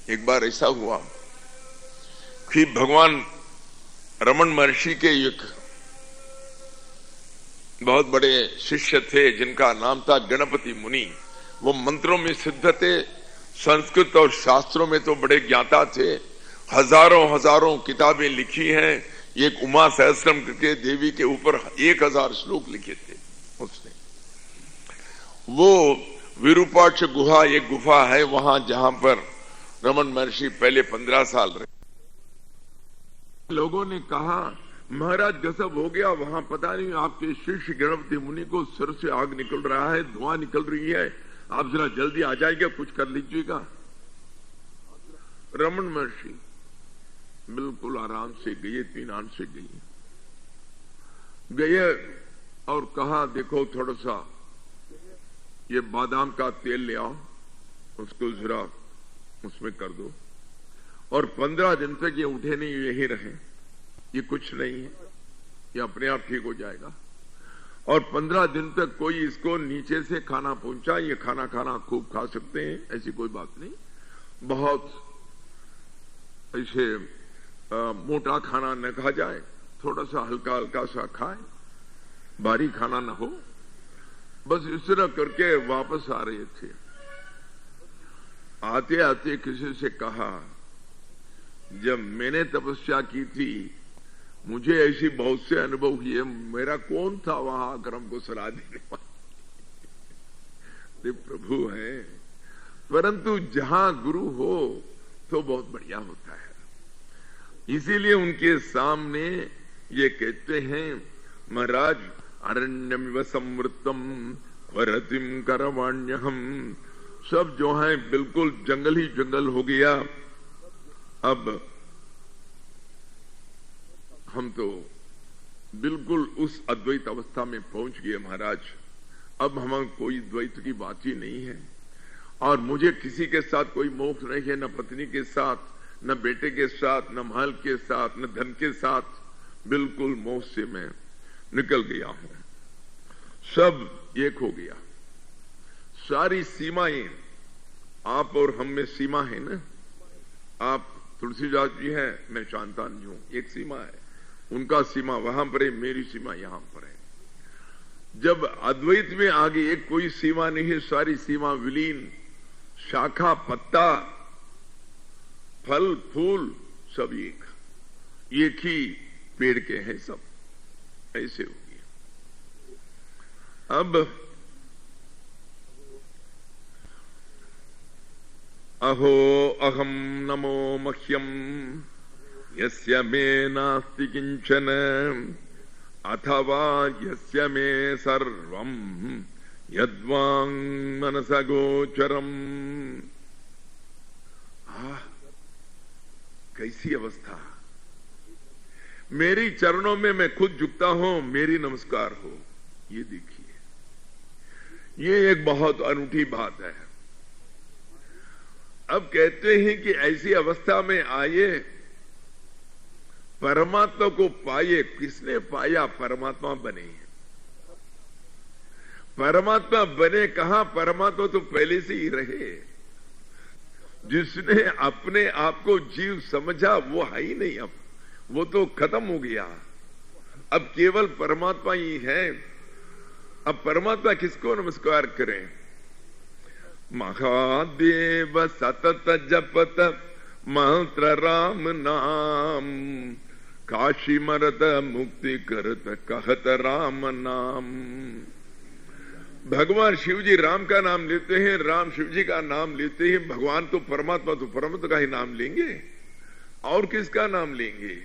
एक बार ऐसा हुआ कि भगवान रमन महर्षि के एक बहुत बड़े शिष्य थे जिनका नाम था गणपति मुनि। वो मंत्रों में सिद्ध थे, संस्कृत और शास्त्रों में तो बड़े ज्ञाता थे। हजारों हजारों किताबें लिखी हैं। एक उमा सहस्त्रम के देवी के ऊपर 1000 श्लोक लिखे थे उसने। वो विरूपाक्ष गुहा, एक गुफा है वहां जहां पर रमन महर्षि पहले 15 साल रहे। लोगों ने कहा महाराज गजब हो गया, वहां पता नहीं आपके शिष्य गणपति मुनि को सिर से आग निकल रहा है, धुआं निकल रही है, आप जरा जल्दी आ जाएंगे, कुछ कर लीजिएगा। रमन महर्षि बिल्कुल आराम से गए, इत्मीनान से गए और कहा देखो थोड़ा सा ये बादाम का तेल ले आओ, उसको जरा उसमें कर दो, और 15 दिन तक ये उठे नहीं, यही रहे, ये कुछ नहीं है, ये अपने आप ठीक हो जाएगा। और 15 दिन तक कोई इसको नीचे से खाना पहुंचा, ये खाना खूब खा सकते हैं, ऐसी कोई बात नहीं। बहुत ऐसे मोटा खाना न खा जाए, थोड़ा सा हल्का हल्का सा खाए, भारी खाना न हो, बस इस तरह करके वापस आ रहे थे। आते आते किसी से कहा जब मैंने तपस्या की थी मुझे ऐसी बहुत से अनुभव हुए, मेरा कौन था वहां आकर हमको सलाह देने वाले? प्रभु है, परंतु जहां गुरु हो तो बहुत बढ़िया होता है। इसीलिए उनके सामने ये कहते हैं महाराज अरण्यमिव संवृत्तम वरतिम करवाण्यहम, सब जो है बिल्कुल जंगल ही जंगल हो गया। अब हम तो बिल्कुल उस अद्वैत अवस्था में पहुंच गए महाराज, अब हम कोई द्वैत की बात ही नहीं है, और मुझे किसी के साथ कोई मोह नहीं है, न पत्नी के साथ, न बेटे के साथ, न महल के साथ, न धन के साथ, बिल्कुल मोह से मैं निकल गया हूं, सब एक हो गया। सारी सीमाएं आप और हम में सीमा है ना, आप तुलसीदास जी हैं, मैं शांतान हूं, एक सीमा है, उनका सीमा वहां पर है, मेरी सीमा यहां पर है। जब अद्वैत में आगे एक कोई सीमा नहीं है, सारी सीमा विलीन, शाखा पत्ता फल फूल सब एक ही पेड़ के हैं, सब ऐसे हो गया। अब अहो अहम नमो मह्यम यस्य मे नास्ति किंचन अथवा यस्य मे सर्वं यद्वांग मनस गोचरम। कैसी अवस्था! मेरी चरणों में मैं खुद झुकता हूं, मेरी नमस्कार हो, ये देखिए, ये एक बहुत अनूठी बात है। अब कहते हैं कि ऐसी अवस्था में आए, परमात्मा को पाए। किसने पाया? परमात्मा बने। परमात्मा बने कहां? परमात्मा तो पहले से ही रहे। जिसने अपने आप को जीव समझा वो है ही नहीं, अब वो तो खत्म हो गया, अब केवल परमात्मा ही है। अब परमात्मा किसको नमस्कार करें? महादेव सतत जपत मंत्र राम नाम, काशी मरत मुक्ति करत कहत राम नाम। भगवान शिव जी राम का नाम लेते हैं, राम शिव जी का नाम लेते हैं, भगवान तो परमात्मा का ही नाम लेंगे, और किसका नाम लेंगे?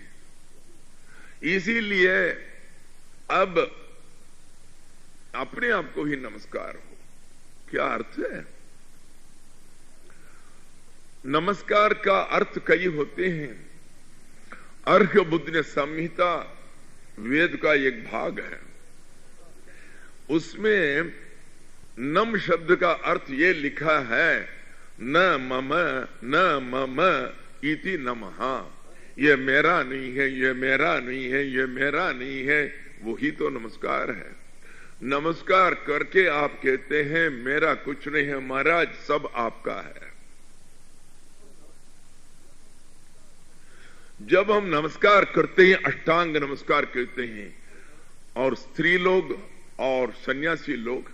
इसीलिए अब अपने आप को ही नमस्कार हो। क्या अर्थ है? नमस्कार का अर्थ कई होते हैं। अर्घ्य बुद्ध संहिता वेद का एक भाग है, उसमें नम शब्द का अर्थ ये लिखा है, न मम इति नमः। ये मेरा नहीं है, ये मेरा नहीं है, ये मेरा नहीं है, वही तो नमस्कार है। नमस्कार करके आप कहते हैं मेरा कुछ नहीं है महाराज, सब आपका है। जब हम नमस्कार करते हैं, अष्टांग नमस्कार कहते हैं, और स्त्री लोग और सन्यासी लोग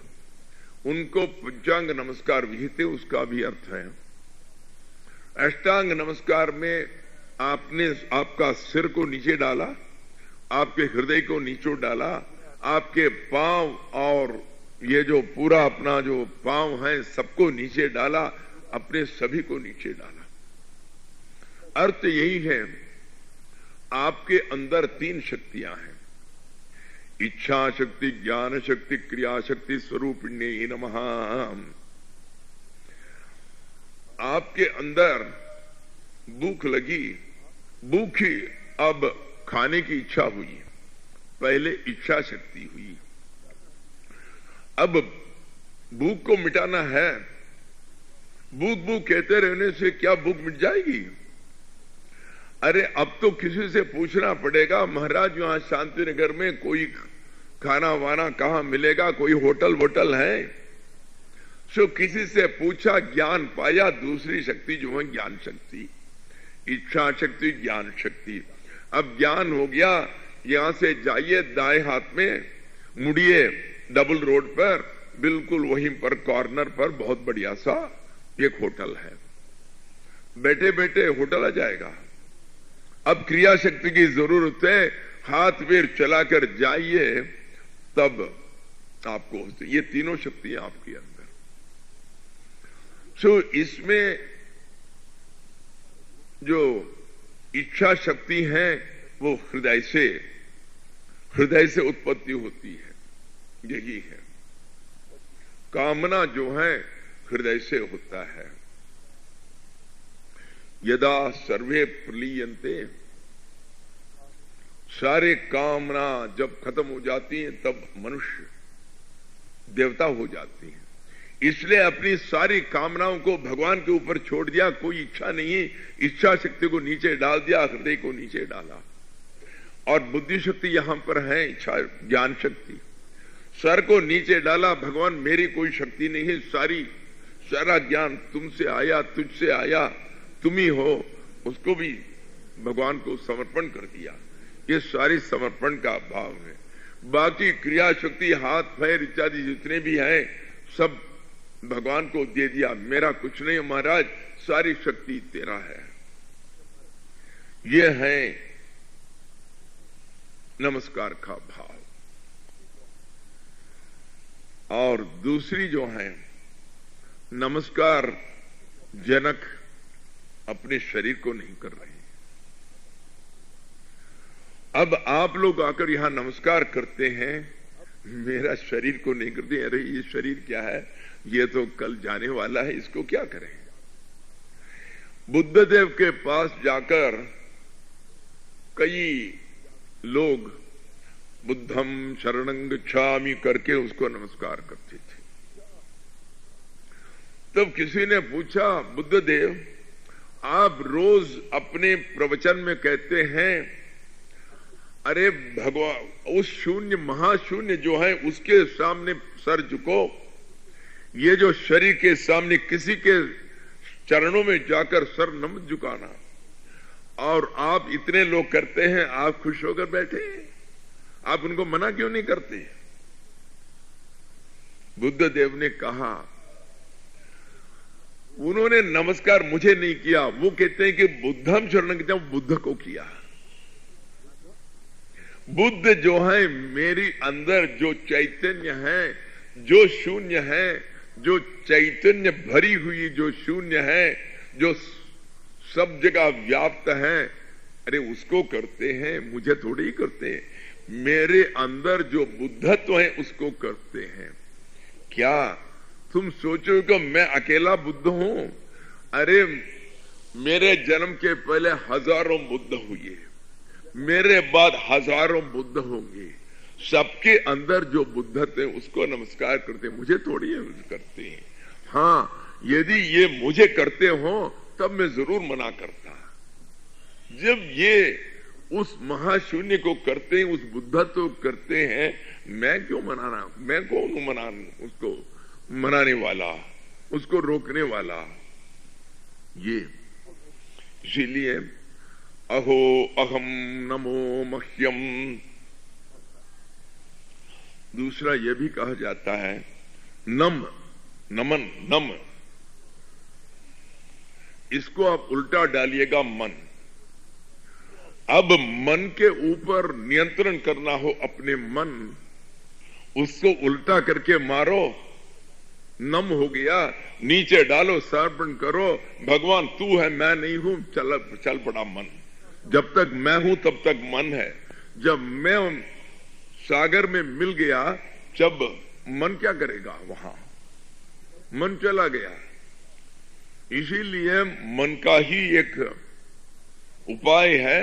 उनको पंचांग नमस्कार विहिते, उसका भी अर्थ है। अष्टांग नमस्कार में आपने आपका सिर को नीचे डाला, आपके हृदय को नीचे डाला, आपके पांव और ये जो पूरा अपना जो पांव है सबको नीचे डाला, अपने सभी को नीचे डाला। अर्थ यही है, आपके अंदर 3 शक्तियां हैं, इच्छा शक्ति, ज्ञान शक्ति, क्रिया शक्ति स्वरूपिण्ये नमः। आपके अंदर भूख लगी, भूखी, अब खाने की इच्छा हुई, पहले इच्छा शक्ति हुई, अब भूख को मिटाना है। भूख भूख कहते रहने से क्या भूख मिट जाएगी? अरे अब तो किसी से पूछना पड़ेगा, महाराज यहां शांति नगर में कोई खाना वाना कहां मिलेगा, कोई होटल वोटल है? सो किसी से पूछा, ज्ञान पाया। दूसरी शक्ति जो है ज्ञान शक्ति, इच्छा शक्ति, ज्ञान शक्ति। अब ज्ञान हो गया, यहां से जाइए दाएं हाथ में, मुड़िए डबल रोड पर, बिल्कुल वहीं पर कॉर्नर पर बहुत बढ़िया सा एक होटल है, बैठे बैठे होटल आ जाएगा। अब क्रिया शक्ति की जरूरत है, हाथ पैर चलाकर जाइए, तब आपको ये तीनों शक्तियां आपके अंदर। सो इसमें जो इच्छा शक्ति है वो हृदय से उत्पत्ति होती है, यही है। कामना जो है हृदय से होता है। यदा सर्वे प्रलीयन्ते, सारे कामना जब खत्म हो जाती हैं तब मनुष्य देवता हो जाती है। इसलिए अपनी सारी कामनाओं को भगवान के ऊपर छोड़ दिया, कोई इच्छा नहीं है, इच्छा शक्ति को नीचे डाल दिया, हृदय को नीचे डाला। और बुद्धि शक्ति यहां पर है, इच्छा ज्ञान शक्ति, सर को नीचे डाला, भगवान मेरी कोई शक्ति नहीं है, सारा ज्ञान तुमसे आया, तुझसे आया, तुम ही हो, उसको भी भगवान को समर्पण कर दिया। ये सारी समर्पण का भाव है। बाकी क्रिया शक्ति, हाथ पैर इत्यादि जितने भी हैं, सब भगवान को दे दिया, मेरा कुछ नहीं महाराज, सारी शक्ति तेरा है। ये है नमस्कार का भाव। और दूसरी जो है, नमस्कार जनक अपने शरीर को नहीं कर रहे। अब आप लोग आकर यहां नमस्कार करते हैं, मेरा शरीर को नहीं करते। अरे ये शरीर क्या है, ये तो कल जाने वाला है, इसको क्या करें। बुद्ध देव के पास जाकर कई लोग बुद्धम शरणं गच्छामि करके उसको नमस्कार करते थे। तब किसी ने पूछा, बुद्ध देव आप रोज अपने प्रवचन में कहते हैं, अरे भगवान उस शून्य महाशून्य जो है उसके सामने सर झुको, ये जो शरीर के सामने किसी के चरणों में जाकर सर न मत झुकाना। और आप इतने लोग करते हैं, आप खुश होकर बैठे, आप उनको मना क्यों नहीं करते? बुद्ध देव ने कहा, उन्होंने नमस्कार मुझे नहीं किया, वो कहते हैं कि बुद्धम शरणं गच्छामि, बुद्ध को किया। बुद्ध जो है मेरी अंदर जो चैतन्य है, जो शून्य है, जो चैतन्य भरी हुई जो शून्य है, जो सब जगह व्याप्त है, अरे उसको करते हैं, मुझे थोड़ी ही करते हैं। मेरे अंदर जो बुद्धत्व है उसको करते हैं। क्या तुम सोचो कि मैं अकेला बुद्ध हूं? अरे मेरे जन्म के पहले हजारों बुद्ध हुए, मेरे बाद हजारों बुद्ध होंगे, सबके अंदर जो बुद्धत्व है उसको नमस्कार करते, मुझे थोड़ी करते हैं। हाँ, यदि ये मुझे करते हो तब मैं जरूर मना करता। जब ये उस महाशून्य को करते हैं, उस बुद्धत्व को करते हैं, मैं क्यों मनाना? मैं कौन हूं मनाना? उसको मनाने वाला, उसको रोकने वाला। ये इसीलिए अहो अहम नमो मह्यम। दूसरा यह भी कहा जाता है नम, नमन, नम, इसको आप उल्टा डालिएगा मन। अब मन के ऊपर नियंत्रण करना हो अपने मन, उसको उल्टा करके मारो, नम हो गया, नीचे डालो, समर्पण करो, भगवान तू है मैं नहीं हूं, चल पड़ा मन। जब तक मैं हूं तब तक मन है, जब मैं सागर में मिल गया जब मन क्या करेगा, वहां मन चला गया। इसीलिए मन का ही एक उपाय है,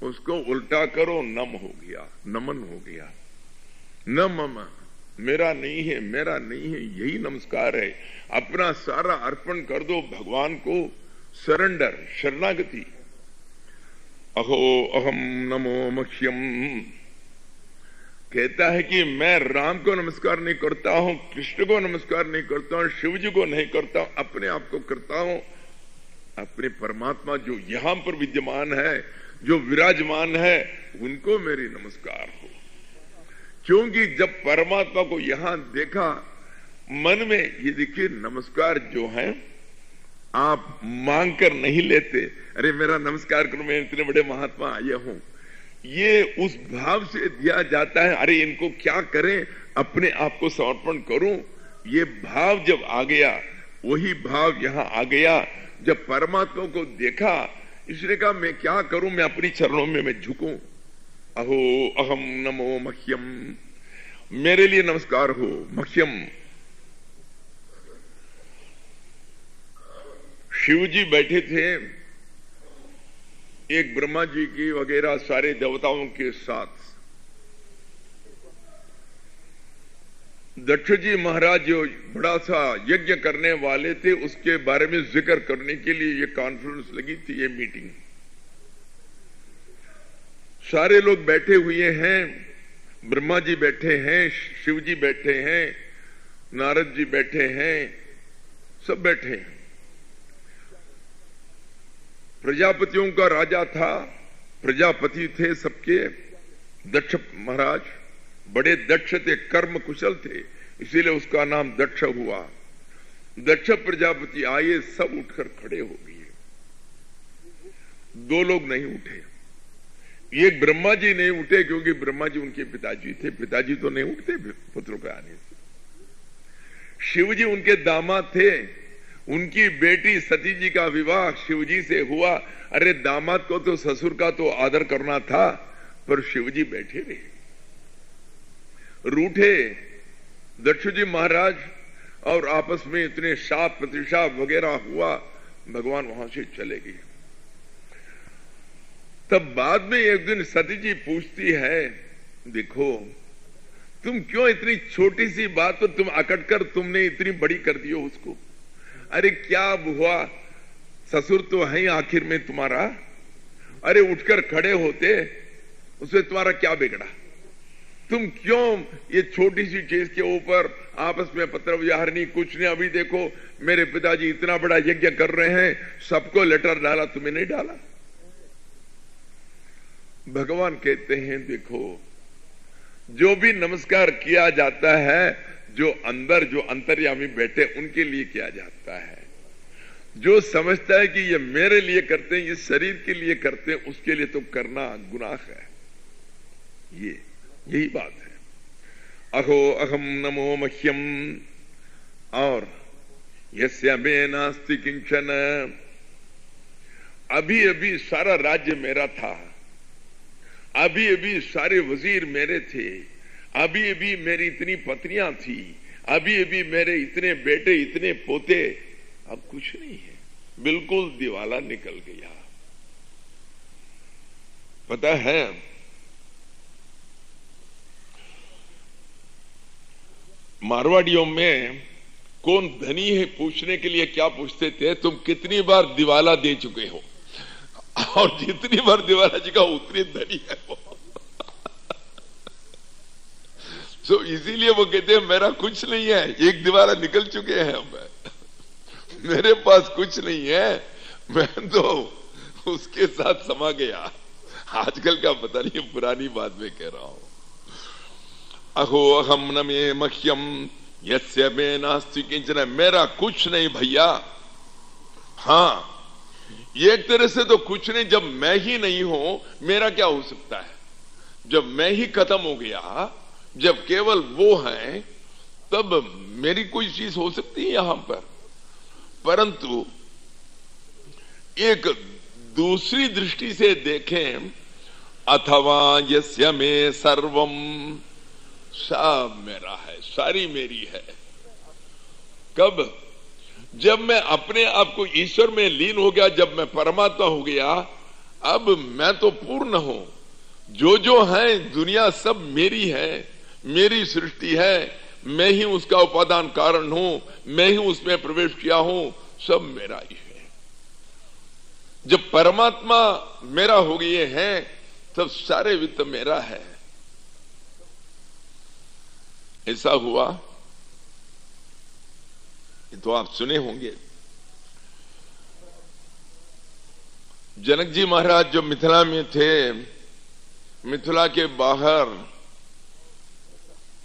उसको उल्टा करो, नम हो गया, नमन हो गया। न मम, मेरा नहीं है, मेरा नहीं है, यही नमस्कार है। अपना सारा अर्पण कर दो भगवान को, सरेंडर, शरणागति। अहो अहम नमो मह्यम कहता है कि मैं राम को नमस्कार नहीं करता हूं, कृष्ण को नमस्कार नहीं करता हूं, शिव जी को नहीं करता हूं, अपने आप को करता हूं। अपने परमात्मा जो यहां पर विद्यमान है, जो विराजमान है, उनको मेरी नमस्कार हो। क्योंकि जब परमात्मा को यहां देखा मन में, ये देखिए नमस्कार जो है आप मांग कर नहीं लेते, अरे मेरा नमस्कार करो, मैं इतने बड़े महात्मा आया हूं, ये उस भाव से दिया जाता है, अरे इनको क्या करें, अपने आप को समर्पण करूं। ये भाव जब आ गया, वही भाव यहां आ गया। जब परमात्मा को देखा, इसने कहा मैं क्या करूं, मैं अपनी चरणों में मैं झुकूं। अहो अहम नमो मह्यम, मेरे लिए नमस्कार हो। मह्यम, शिव जी बैठे थे एक ब्रह्मा जी की वगैरह सारे देवताओं के साथ। दक्ष जी महाराज जो बड़ा सा यज्ञ करने वाले थे, उसके बारे में जिक्र करने के लिए ये कॉन्फ्रेंस लगी थी, ये मीटिंग। सारे लोग बैठे हुए हैं, ब्रह्मा जी बैठे हैं, शिव जी बैठे हैं, नारद जी बैठे हैं, सब बैठे हैं। प्रजापतियों का राजा था, प्रजापति थे सबके। दक्ष महाराज बड़े दक्ष थे, कर्म कुशल थे, इसीलिए उसका नाम दक्ष हुआ। दक्ष प्रजापति आए, सब उठकर खड़े हो गए। दो लोग नहीं उठे, ये ब्रह्मा जी नहीं उठे, क्योंकि ब्रह्मा जी उनके पिताजी थे, पिताजी तो नहीं उठते पुत्रों के आने से। शिव जी उनके दामाद थे, उनकी बेटी सती जी का विवाह शिव जी से हुआ। अरे दामाद को तो ससुर का तो आदर करना था, पर शिव जी बैठे रहे, रूठे। दक्ष जी महाराज और आपस में इतने शाप प्रतिशाप वगैरह हुआ, भगवान वहां से चले गए। तब बाद में एक दिन सती जी पूछती है, देखो तुम क्यों इतनी छोटी सी बात पर तुम अकड़ कर तुमने इतनी बड़ी कर दी हो उसको। अरे क्या हुआ, ससुर तो है आखिर में तुम्हारा, अरे उठकर खड़े होते, उससे तुम्हारा क्या बिगड़ा। तुम क्यों ये छोटी सी चीज के ऊपर आपस में पत्र व्यवहार नहीं, कुछ नहीं। अभी देखो मेरे पिताजी इतना बड़ा यज्ञ कर रहे हैं, सबको लेटर डाला, तुम्हें नहीं डाला। भगवान कहते हैं देखो, जो भी नमस्कार किया जाता है, जो अंदर जो अंतर्यामी बैठे उनके लिए किया जाता है। जो समझता है कि ये मेरे लिए करते हैं, ये शरीर के लिए करते हैं, उसके लिए तो करना गुनाह है। यही बात है। अहो अहम नमो मह्यम, और यस्य मे नास्ति किंचन। अभी अभी सारा राज्य मेरा था, अभी अभी सारे वजीर मेरे थे, अभी अभी मेरी इतनी पत्नियां थी, अभी अभी मेरे इतने बेटे, इतने पोते, अब कुछ नहीं है, बिल्कुल दिवाला निकल गया। पता है मारवाड़ियों में कौन धनी है पूछने के लिए क्या पूछते थे, तुम कितनी बार दिवाला दे चुके हो, और जितनी बार दिवाला जी का उतनी धनी है वो। तो इसीलिए वो कहते हैं मेरा कुछ नहीं है, एक दिवाला निकल चुके हैं, मेरे पास कुछ नहीं है, मैं तो उसके साथ समा गया। आजकल का पता नहीं, पुरानी बात में कह रहा हूं। अहो अहम न मे मह्यम यस्य मे नास्ति किंचन, मेरा कुछ नहीं भैया। हाँ, एक तरह से तो कुछ नहीं, जब मैं ही नहीं हूं मेरा क्या हो सकता है। जब मैं ही खत्म हो गया, जब केवल वो है, तब मेरी कोई चीज हो सकती है यहां पर। परंतु एक दूसरी दृष्टि से देखें, अथवा यस्य में सर्वम, सब मेरा है, सारी मेरी है। कब? जब मैं अपने आप को ईश्वर में लीन हो गया, जब मैं परमात्मा हो गया, अब मैं तो पूर्ण हूं। जो है दुनिया सब मेरी है, मेरी सृष्टि है, मैं ही उसका उपादान कारण हूं, मैं ही उसमें प्रवेश किया हूं, सब मेरा ही है। जब परमात्मा मेरा हो गए हैं, तब सारे वित्त मेरा है। ऐसा हुआ, तो आप सुने होंगे, जनक जी महाराज जो मिथिला में थे, मिथिला के बाहर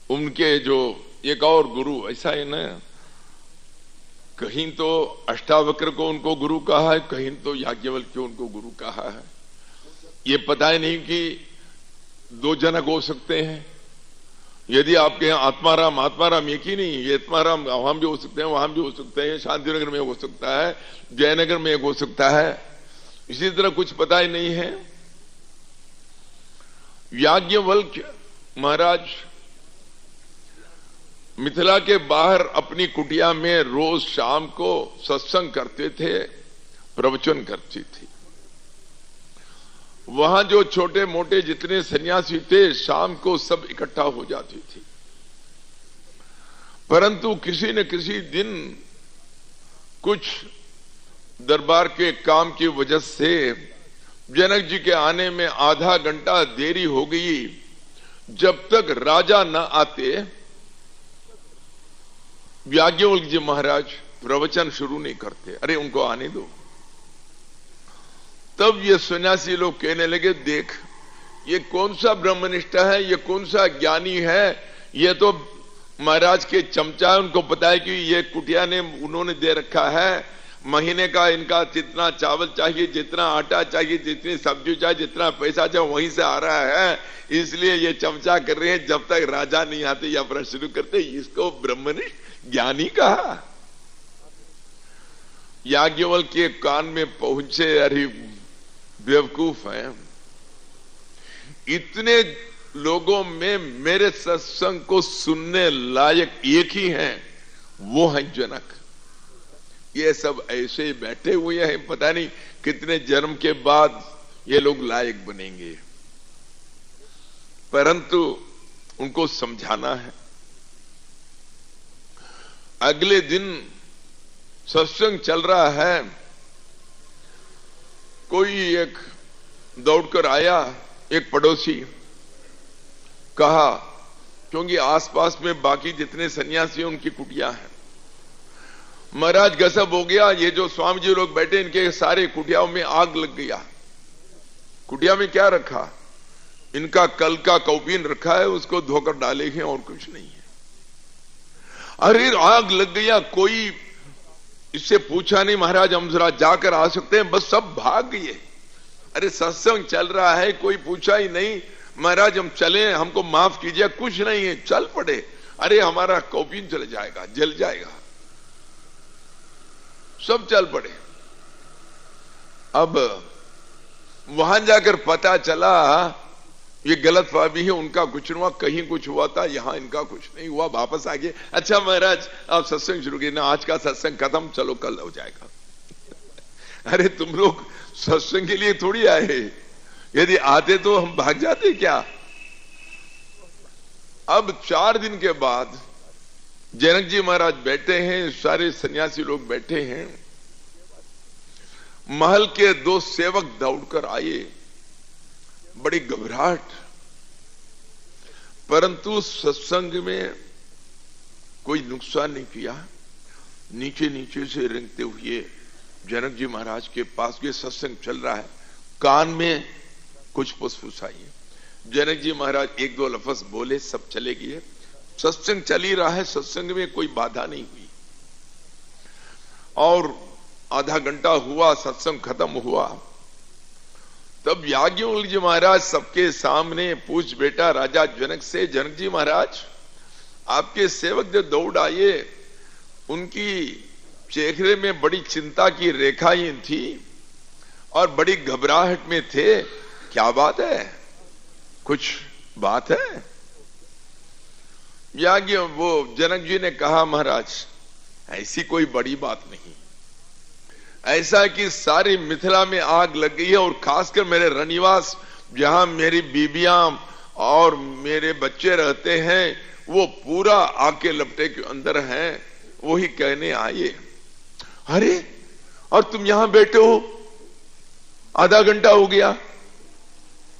उनके जो एक और गुरु, ऐसा है ना, कहीं तो अष्टावक्र को उनको गुरु कहा है, कहीं तो याज्ञवल्क्य को उनको गुरु कहा है। ये पता ही नहीं कि दो जनक हो सकते हैं। यदि आपके यहाँ आत्माराम एक ही नहीं, ये आत्माराम वहां भी हो सकते हैं, वहां भी हो सकते हैं, शांतिनगर में हो सकता है, जयनगर में एक हो सकता है, इसी तरह कुछ पता ही नहीं है। याज्ञवल्क्य महाराज मिथिला के बाहर अपनी कुटिया में रोज शाम को सत्संग करते थे, प्रवचन करती थी। वहां जो छोटे मोटे जितने सन्यासी थे, शाम को सब इकट्ठा हो जाती थी। परंतु किसी न किसी दिन कुछ दरबार के काम की वजह से जनक जी के आने में आधा घंटा देरी हो गई। जब तक राजा न आते, याज्ञवल्क्य जी महाराज प्रवचन शुरू नहीं करते। अरे उनको आने दो। तब ये सन्यासी लोग कहने लगे, देख ये कौन सा ब्रह्मनिष्ठा है, ये कौन सा ज्ञानी है, ये तो महाराज के चमचा है। उनको पता है कि ये कुटिया ने उन्होंने दे रखा है, महीने का इनका जितना चावल चाहिए, जितना आटा चाहिए, जितनी सब्जी चाहिए, जितना पैसा चाहिए वहीं से आ रहा है, इसलिए ये चमचा कर रहे हैं। जब तक राजा नहीं आते या प्रश्न शुरू करते, इसको ब्रह्मनिष्ठ ज्ञानी कहा। याज्ञवल्क्य के कान में पहुंचे, अरे बेवकूफ है, इतने लोगों में मेरे सत्संग को सुनने लायक एक ही हैं, वो है जनक। ये सब ऐसे बैठे हुए हैं, पता नहीं कितने जन्म के बाद ये लोग लायक बनेंगे। परंतु उनको समझाना है। अगले दिन सत्संग चल रहा है, कोई एक दौड़कर आया, एक पड़ोसी, कहा, क्योंकि आसपास में बाकी जितने सन्यासी हैं उनकी कुटिया है, महाराज गजब हो गया, ये जो स्वामी जी लोग बैठे इनके सारे कुटियाओं में आग लग गया। कुटिया में क्या रखा? इनका कल का कौपीन रखा है, उसको धोकर डाले हैं और कुछ नहीं है। अरे आग लग गया, कोई इससे पूछा नहीं, महाराज हम जरा जाकर आ सकते हैं? बस सब भाग गए। अरे सत्संग चल रहा है, कोई पूछा ही नहीं, महाराज हम चले, हमको माफ कीजिए, कुछ नहीं है, चल पड़े। अरे हमारा कौपीन चल जाएगा, जल जाएगा। सब चल पड़े। अब वहां जाकर पता चला ये गलतफहमी है, उनका कुछ नहीं हुआ, कहीं कुछ हुआ था, यहां इनका कुछ नहीं हुआ। वापस आ गए। अच्छा महाराज आप सत्संग शुरू किए ना, आज का सत्संग खत्म, चलो कल हो जाएगा। अरे तुम लोग सत्संग के लिए थोड़ी आए, यदि आते तो हम भाग जाते क्या? अब 4 दिन के बाद जनक जी महाराज बैठे हैं, सारे सन्यासी लोग बैठे हैं। महल के 2 सेवक दौड़कर आए, बड़ी घबराहट। परंतु सत्संग में कोई नुकसान नहीं किया। नीचे नीचे से रेंगते हुए जनक जी महाराज के पास, ये सत्संग चल रहा है, कान में कुछ फुसफुसाई। जनक जी महाराज एक दो लफ्ज बोले, सब चले गए। सत्संग चल ही रहा है, सत्संग में कोई बाधा नहीं हुई। और आधा घंटा हुआ, सत्संग खत्म हुआ। तब याज्ञवल्क्य जी महाराज सबके सामने पूछ बेटा राजा जनक से, जनक जी महाराज आपके सेवक जो दौड़ आए, उनकी चेहरे में बड़ी चिंता की रेखाएं थी और बड़ी घबराहट में थे, क्या बात है, कुछ बात है? याज्ञ वो जनक जी ने कहा महाराज ऐसी कोई बड़ी बात नहीं, ऐसा कि सारी मिथिला में आग लग गई है और खासकर मेरे रनिवास जहां मेरी बीबियां और मेरे बच्चे रहते हैं वो पूरा आग के लपटे के अंदर हैं। वही कहने आए। अरे और तुम यहां बैठे हो, आधा घंटा हो गया।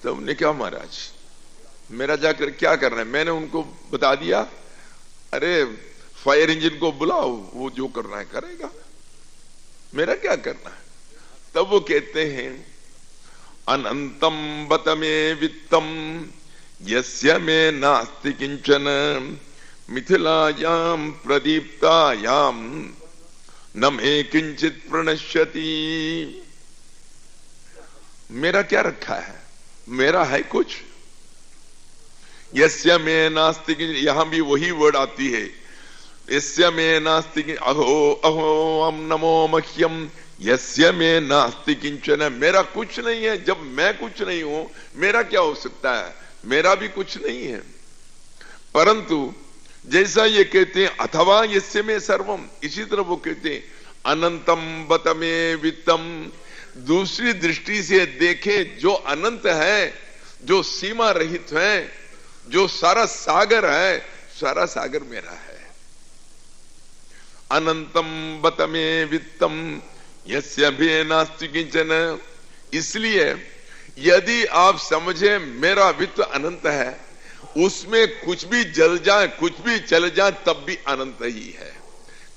तो हमने कहा महाराज मेरा जाकर क्या करना है? मैंने उनको बता दिया, अरे फायर इंजन को बुलाओ, वो जो करना है करेगा, मेरा क्या करना है। तब वो कहते हैं अनंतम बत में वित्तम यस्य में नास्ति किंचन मिथिलायाम प्रदीप्तायाम न मे किंचित प्रणश्यति। मेरा क्या रखा है, मेरा है कुछ? यस्य में नास्ति, यहां भी वही वर्ड आती है, यस्य में नास्ति, अहो अहो अम नमो मह्यम यस्य में नास्ति किंचन। मेरा कुछ नहीं है। जब मैं कुछ नहीं हूं मेरा क्या हो सकता है? मेरा भी कुछ नहीं है। परंतु जैसा ये कहते हैं अथवा यस्य में सर्वम, इसी तरह वो कहते हैं अनंतम बत में वित्तम। दूसरी दृष्टि से देखे जो अनंत है, जो सीमा रहित है, जो सारा सागर है, सारा सागर मेरा है। अनंतम बत में वित्तम यस्य भी नास्ति किंचन। इसलिए यदि आप समझे मेरा वित्त अनंत है, उसमें कुछ भी जल जाए, कुछ भी चल जाए, तब भी अनंत ही है,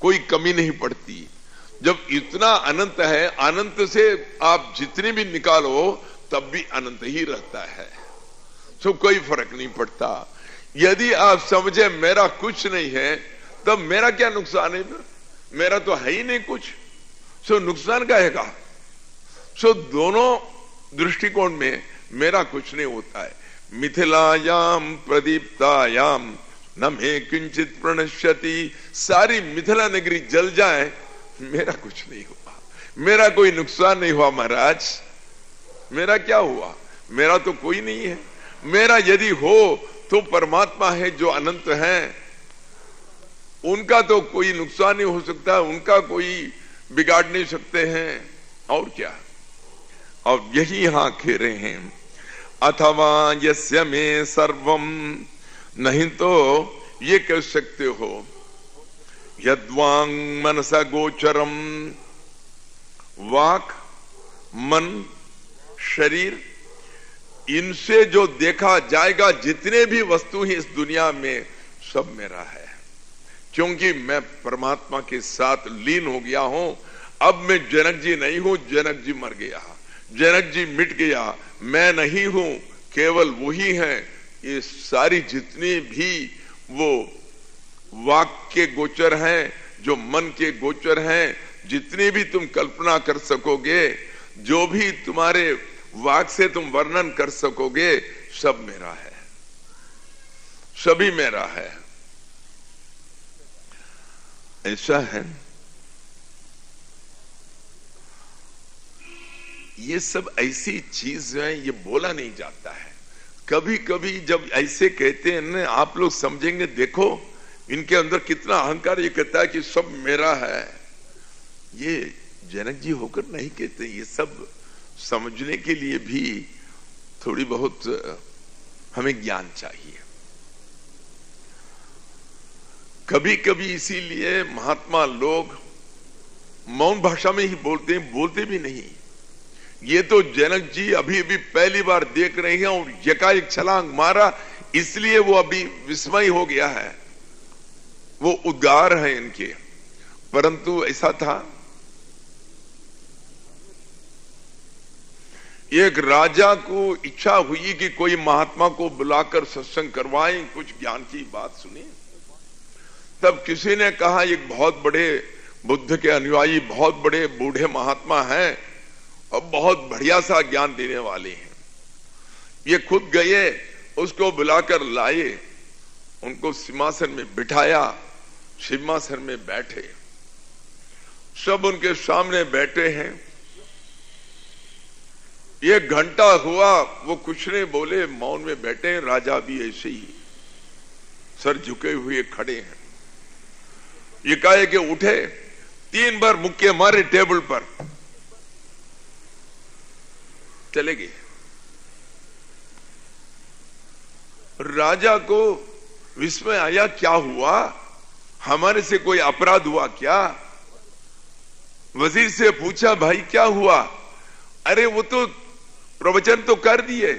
कोई कमी नहीं पड़ती। जब इतना अनंत है, अनंत से आप जितने भी निकालो तब भी अनंत ही रहता है, तो कोई फर्क नहीं पड़ता। यदि आप समझे मेरा कुछ नहीं है, तब मेरा क्या नुकसान है? मेरा तो है ही नहीं कुछ, सो नुकसान का है का? सो दोनों दृष्टिकोण में मेरा कुछ नहीं होता है। मिथिलायाम प्रदीप्तायाम न मे किंचित प्रणश्यति। सारी मिथिला नगरी जल जाए, मेरा कुछ नहीं हुआ, मेरा कोई नुकसान नहीं हुआ महाराज। मेरा क्या हुआ? मेरा तो कोई नहीं है। मेरा यदि हो तो परमात्मा है जो अनंत है, उनका तो कोई नुकसान नहीं हो सकता, उनका कोई बिगाड़ नहीं सकते हैं। और क्या? और यही यहां कह रहे हैं अथवा यस्य में सर्वम। नहीं तो ये कह सकते हो यद्वांग मनसा गोचरम। वाक, मन, शरीर, इनसे जो देखा जाएगा, जितने भी वस्तु हैं इस दुनिया में, सब मेरा है। क्योंकि मैं परमात्मा के साथ लीन हो गया हूं। अब मैं जनक जी नहीं हूं, जनक जी मर गया, जनक जी मिट गया, मैं नहीं हूं, केवल वही है। ये सारी जितनी भी वो वाक के गोचर हैं, जो मन के गोचर हैं, जितनी भी तुम कल्पना कर सकोगे, जो भी तुम्हारे वाक से तुम वर्णन कर सकोगे, सब मेरा है, सभी मेरा है। ऐसा है। ये सब ऐसी चीज है, ये बोला नहीं जाता है। कभी कभी जब ऐसे कहते हैं ना, आप लोग समझेंगे, देखो इनके अंदर कितना अहंकार। ये कहता है कि सब मेरा है। ये जनक जी होकर नहीं कहते। ये सब समझने के लिए भी थोड़ी बहुत हमें ज्ञान चाहिए। कभी कभी इसीलिए महात्मा लोग मौन भाषा में ही बोलते हैं, बोलते भी नहीं। ये तो जनक जी अभी अभी पहली बार देख रहे हैं और यकाएक छलांग मारा, इसलिए वो अभी विस्मय हो गया है, वो उद्गार है इनके। परंतु ऐसा था, एक राजा को इच्छा हुई कि कोई महात्मा को बुलाकर सत्संग करवाएं, कुछ ज्ञान की बात सुनी। तब किसी ने कहा एक बहुत बड़े बुद्ध के अनुयायी बहुत बड़े बूढ़े महात्मा हैं और बहुत बढ़िया सा ज्ञान देने वाले हैं। ये खुद गए, उसको बुलाकर लाए, उनको सिंहासन में बिठाया, सिंहासन में बैठे, सब उनके सामने बैठे हैं। एक घंटा हुआ, वो कुछ नहीं बोले, मौन में बैठे। राजा भी ऐसे ही सर झुके हुए खड़े हैं। ये कहे कि उठे, 3 बार मुक्के मारे टेबल पर, चले गए। राजा को विस्मय आया, क्या हुआ, हमारे से कोई अपराध हुआ क्या? वजीर से पूछा, भाई क्या हुआ? अरे वो तो प्रवचन तो कर दिए।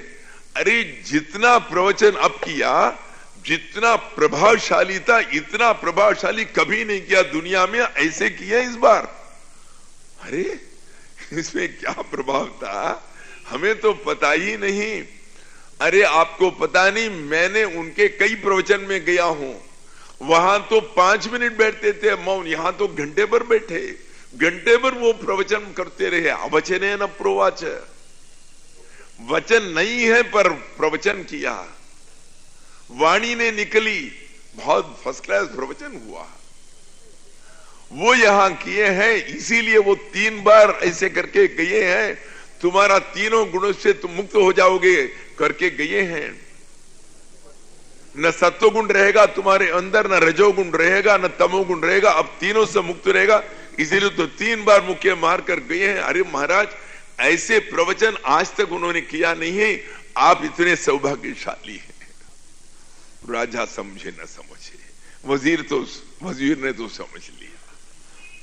अरे जितना प्रवचन अब किया, जितना प्रभावशाली था, इतना प्रभावशाली कभी नहीं किया दुनिया में, ऐसे किया इस बार। अरे इसमें क्या प्रभाव था, हमें तो पता ही नहीं। अरे आपको पता नहीं, मैंने उनके कई प्रवचन में गया हूं, वहां तो 5 मिनट बैठते थे मौन, यहां तो घंटे भर बैठे, घंटे भर वो प्रवचन करते रहे। अवचने न प्रोवाच, वचन नहीं है पर प्रवचन किया, वाणी ने निकली, बहुत फर्स्ट क्लास प्रवचन हुआ। वो यहां किए हैं, इसीलिए वो 3 बार ऐसे करके गए हैं। तुम्हारा तीनों गुणों से तुम मुक्त हो जाओगे करके गए हैं। न सत्वगुण रहेगा तुम्हारे अंदर, न रजोगुण रहेगा, न तमोगुण रहेगा, अब तीनों से मुक्त रहेगा। इसीलिए तो 3 बार मुक्के मार कर गए हैं। अरे महाराज, ऐसे प्रवचन आज तक उन्होंने किया नहीं है, आप इतने सौभाग्यशाली हैं। राजा समझे न समझे, वजीर ने तो समझ लिया।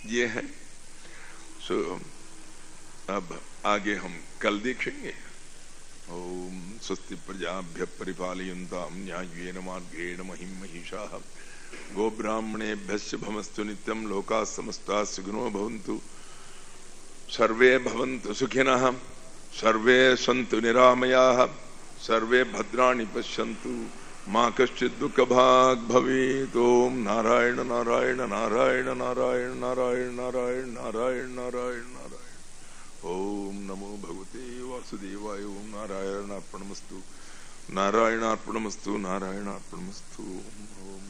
ये है। सो अब आगे हम कल देखेंगे। ओम स्वस्ति प्रजाभ्य परिपालयन्तां न्याय्येन मार्गेण महिं महिषाः गोब्राह्मणेभ्यश्च भवस्तु नित्यं लोकाः समस्ताः सुखिनो भवन्तु सर्वे भवन्तु सुखिनः सर्वे सन्तु निरामयाः सर्वे भद्राणि पश्यन्तु मां कश्चित् दुःखभाग् भवेत्। ओम नारायण नारायण नारायण नारायण नारायण नारायण नारायण नारायण नारायण। ओम नमो भगवते वासुदेवाय। ओम नारायणार्पणमस्तु नारायणार्पणमस्तु नारायणार्पणमस्तु। ओम